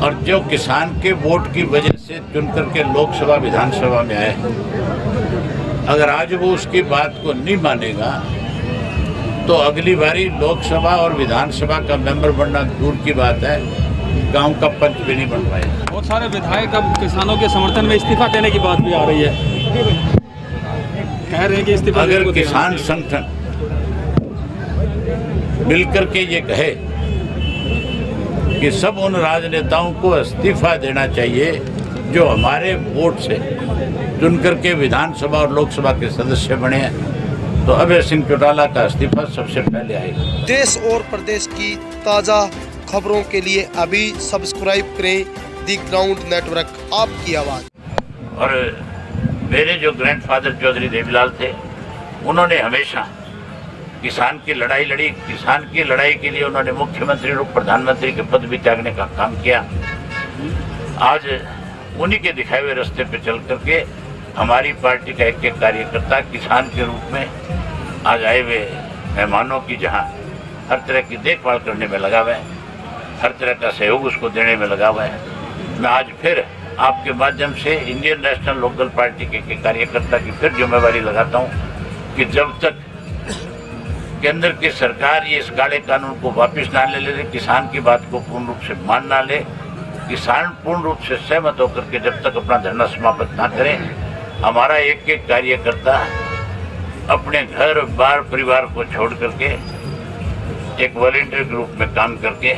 और जो किसान के वोट की वजह से चुन करके लोकसभा विधानसभा में आए, अगर आज वो उसकी बात को नहीं मानेगा तो अगली बारी लोकसभा और विधानसभा का मेंबर बनना दूर की बात है, गांव का पंच भी नहीं बन पाएगा। बहुत सारे विधायक अब किसानों के समर्थन में इस्तीफा देने की बात भी आ रही है, कह रहे हैं कि इस्तीफा अगर किसान संगठन मिलकर के ये कहे कि सब उन राजनेताओं को इस्तीफा देना चाहिए जो हमारे वोट से चुन करके विधानसभा और लोकसभा के सदस्य बने हैं, तो अभय सिंह चौटाला का इस्तीफा सबसे पहले आएगा। देश और प्रदेश की ताज़ा खबरों के लिए अभी सब्सक्राइब करें दी ग्राउंड नेटवर्क, आपकी आवाज़। और मेरे जो ग्रैंडफादर चौधरी देवीलाल थे, उन्होंने हमेशा किसान की लड़ाई लड़ी। किसान की लड़ाई के लिए उन्होंने मुख्यमंत्री और प्रधानमंत्री के पद भी त्यागने का काम किया। आज उन्हीं के दिखाए हुए रास्ते पे चल करके हमारी पार्टी का एक एक कार्यकर्ता किसान के रूप में आज आए हुए मेहमानों की जहां हर तरह की देखभाल करने में लगा हुआ है, हर तरह का सहयोग उसको देने में लगा हुआ है। मैं आज फिर आपके माध्यम से इंडियन नेशनल लोकल पार्टी के कार्यकर्ता की फिर जिम्मेवारी लगाता हूं कि जब तक केंद्र की सरकार ये इस काले कानून को वापस ना ले, किसान की बात को पूर्ण रूप से मान ना ले, किसान पूर्ण रूप से सहमत होकर के जब तक अपना धरना समाप्त ना करें, हमारा एक एक कार्यकर्ता अपने घर बार परिवार को छोड़ करके एक वॉलंटियर ग्रुप में काम करके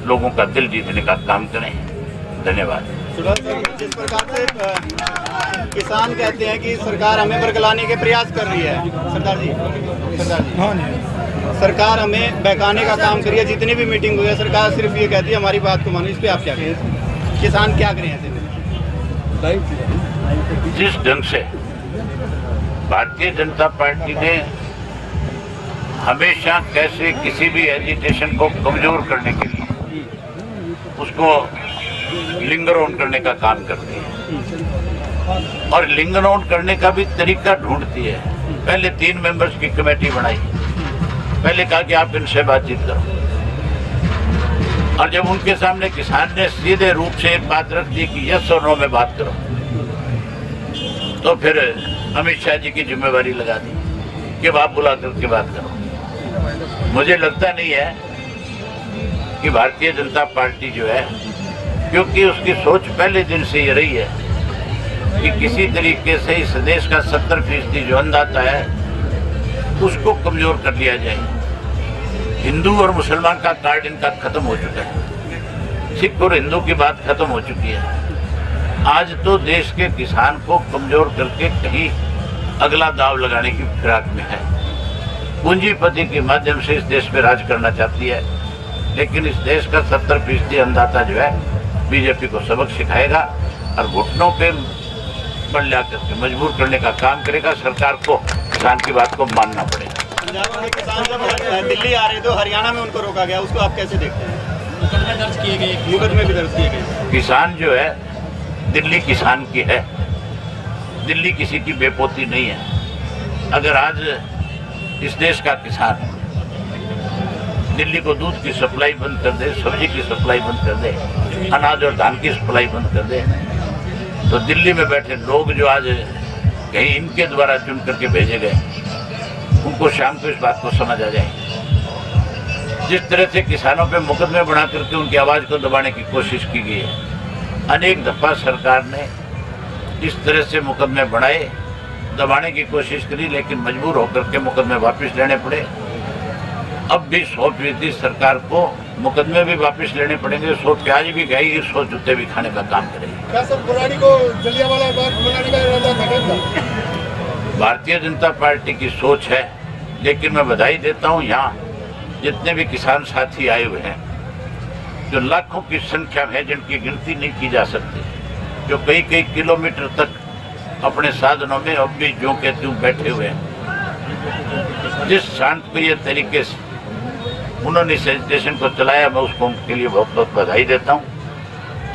लोगों का दिल जीतने का काम करें। धन्यवाद। जिस प्रकार से किसान कहते हैं कि सरकार हमें बरगलाने के प्रयास कर रही है, सरदार जी सरकार हमें बहकाने का काम कर रही है। जितनी भी मीटिंग हुई है सरकार सिर्फ ये कहती है हमारी बात को मानो। इस पे आप क्या कहें, किसान क्या करें ऐसे में? जिस ढंग से भारतीय जनता पार्टी ने हमेशा कैसे किसी भी एजिटेशन को कमजोर करने के लिए उसको लिंगर ऑन करने का काम करती है और लिंगर ऑन करने का भी तरीका ढूंढती है। पहले 3 मेंबर्स की कमेटी बनाई, पहले कहा कि आप इनसे बातचीत करो, और जब उनके सामने किसान ने सीधे रूप से एक बात रख दी कि यस और नो में बात करो, तो फिर अमित शाह जी की जिम्मेवारी लगा दी कि आप बुला करके बात करो। मुझे लगता नहीं है कि भारतीय जनता पार्टी जो है, क्योंकि उसकी सोच पहले दिन से ये रही है कि किसी तरीके से इस देश का 70% जो अन्नदाता है उसको कमजोर कर लिया जाए। हिंदू और मुसलमान का कार्ड इनका खत्म हो चुका है, सिख और हिंदू की बात खत्म हो चुकी है। आज तो देश के किसान को कमजोर करके कहीं अगला दाव लगाने की फिराक में है। पूंजीपति के माध्यम से इस देश पे राज करना चाहती है, लेकिन इस देश का 70% अन्नदाता जो है बीजेपी को सबक सिखाएगा और घुटनों पे बल ला करके मजबूर करने का काम करेगा। सरकार को किसान की बात को मानना पड़ेगा। पंजाब में किसान जब दिल्ली आ रहे तो हरियाणा में उनको रोका गया, उसको आप कैसे देखते हैं? मुकदमे दर्ज किए गए, मुकदमे भी दर्ज किए गए। किसान जो है दिल्ली किसान की है, दिल्ली किसी की बेपोती नहीं है। अगर आज इस देश का किसान दिल्ली को दूध की सप्लाई बंद कर दे, सब्जी की सप्लाई बंद कर दे, अनाज और धान की सप्लाई बंद कर दे, तो दिल्ली में बैठे लोग जो आज कहीं इनके द्वारा चुन करके भेजे गए, उनको शाम को इस बात को समझ आ जाए। जिस तरह से किसानों पे मुकदमे बना करके उनकी आवाज़ को दबाने की कोशिश की गई है, अनेक दफ़ा सरकार ने इस तरह से मुकदमे बढ़ाए, दबाने की कोशिश करी, लेकिन मजबूर होकर के मुकदमे वापस लेने पड़े। अब भी 100% सरकार को मुकदमे भी वापस लेने पड़ेंगे। 100 प्याज भी खाएगी, 100 जूते भी खाने का काम करेगी। क्या सर बुराड़ी को जलियांवाला बाग बनाने का इरादा था? भारतीय जनता पार्टी की सोच है, लेकिन मैं बधाई देता हूँ यहाँ जितने भी किसान साथी आए हुए हैं, जो लाखों की संख्या में है, जिनकी गिनती नहीं की जा सकती, जो कई कई किलोमीटर तक अपने साधनों में अब भी जो के त्यों बैठे हुए हैं। जिस शांतप्रिय तरीके से उन्होंने इस एजिटेशन को चलाया, मैं उसको उनके लिए बहुत बहुत बधाई देता हूँ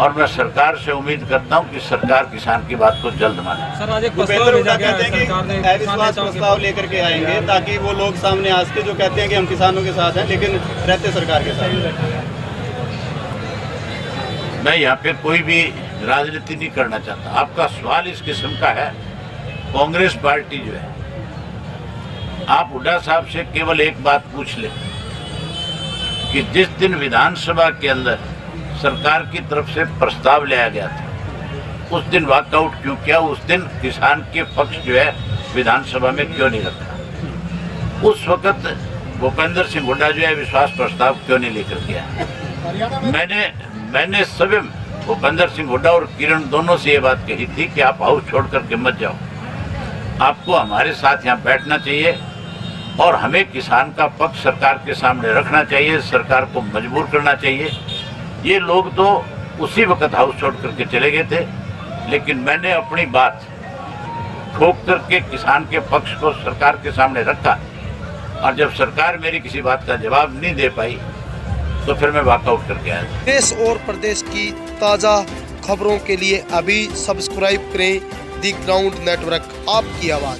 और मैं सरकार से उम्मीद करता हूँ कि सरकार किसान की बात को जल्द माने। सर आज एक कहते हैं कि अविश्वास प्रस्ताव लेकर के आएंगे ताकि वो लोग सामने आ सके जो कहते हैं कि हम किसानों के साथ हैं लेकिन रहते सरकार के साथ। मैं यहाँ पे कोई भी राजनीति नहीं करना चाहता। आपका सवाल इस किस्म का है, कांग्रेस पार्टी जो है, आप हुड्डा साहब से केवल एक बात पूछ लें कि जिस दिन विधानसभा के अंदर सरकार की तरफ से प्रस्ताव लाया गया था, उस दिन वॉकआउट क्यों किया? उस दिन किसान के पक्ष जो है विधानसभा में क्यों नहीं रखा? उस वक्त भूपेंद्र सिंह हुड्डा जो है विश्वास प्रस्ताव क्यों नहीं लेकर गया? मैंने स्वयं भूपेंद्र सिंह हुड्डा और किरण दोनों से ये बात कही थी कि आप हाउस छोड़ करके मत जाओ, आपको हमारे साथ यहाँ बैठना चाहिए और हमें किसान का पक्ष सरकार के सामने रखना चाहिए, सरकार को मजबूर करना चाहिए। ये लोग तो उसी वक्त हाउस छोड़ करके चले गए थे, लेकिन मैंने अपनी बात ठोक करके किसान के पक्ष को सरकार के सामने रखा, और जब सरकार मेरी किसी बात का जवाब नहीं दे पाई तो फिर मैं वॉकआउट करके आया था। देश और प्रदेश की ताज़ा खबरों के लिए अभी सब्सक्राइब करें दी ग्राउंड नेटवर्क, आपकी आवाज़।